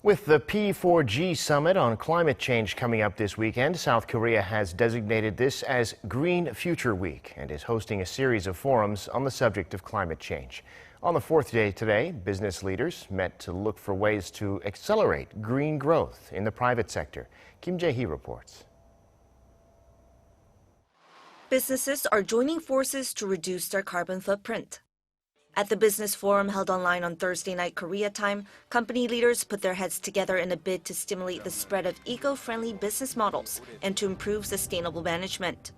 With the P4G summit on climate change coming up this weekend, South Korea has designated this as Green Future Week and is hosting a series of forums on the subject of climate change. On the fourth day today, business leaders met to look for ways to accelerate green growth in the private sector. Jae-hee reports. Businesses are joining forces to reduce their carbon footprint. At the business forum held online on Thursday night Korea time, company leaders put their heads together in a bid to stimulate the spread of eco-friendly business models and to improve sustainable management.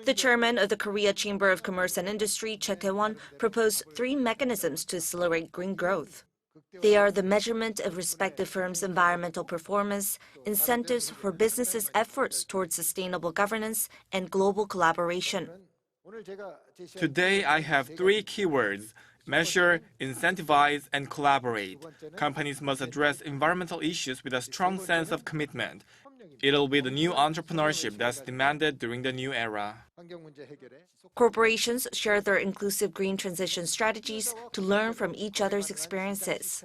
The chairman of the Korea Chamber of Commerce and Industry, Chey Tae-won, proposed 3 mechanisms to accelerate green growth. They are the measurement of respective firms' environmental performance, incentives for businesses' efforts towards sustainable governance, and global collaboration. Today, I have 3 keywords: measure, incentivize, and collaborate. Companies must address environmental issues with a strong sense of commitment. It'll be the new entrepreneurship that's demanded during the new era. Corporations share their inclusive green transition strategies to learn from each other's experiences.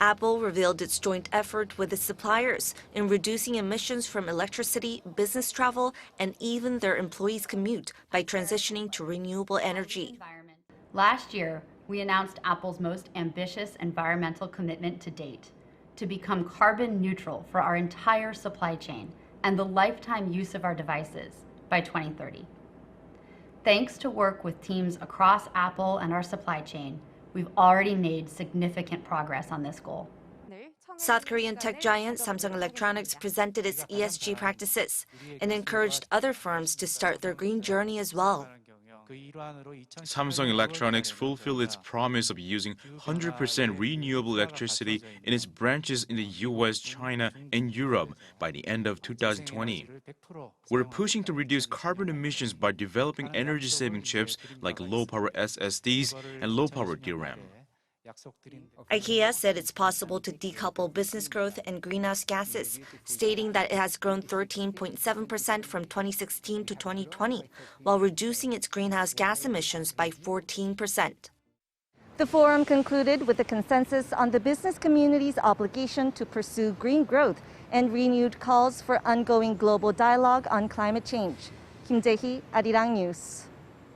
Apple revealed its joint effort with its suppliers in reducing emissions from electricity, business travel, and even their employees' commute by transitioning to renewable energy. Last year, we announced Apple's most ambitious environmental commitment to date, to become carbon neutral for our entire supply chain and the lifetime use of our devices by 2030. Thanks to work with teams across Apple and our supply chain, we've already made significant progress on this goal. South Korean tech giant Samsung Electronics presented its ESG practices and encouraged other firms to start their green journey as well. Samsung Electronics fulfilled its promise of using 100% renewable electricity in its branches in the US, China, and Europe by the end of 2020. We're pushing to reduce carbon emissions by developing energy-saving chips like low-power SSDs and low-power DRAM. IKEA said it's possible to decouple business growth and greenhouse gases, stating that it has grown 13.7% from 2016 to 2020, while reducing its greenhouse gas emissions by 14%. The forum concluded with a consensus on the business community's obligation to pursue green growth and renewed calls for ongoing global dialogue on climate change. Jae-hee, Arirang News.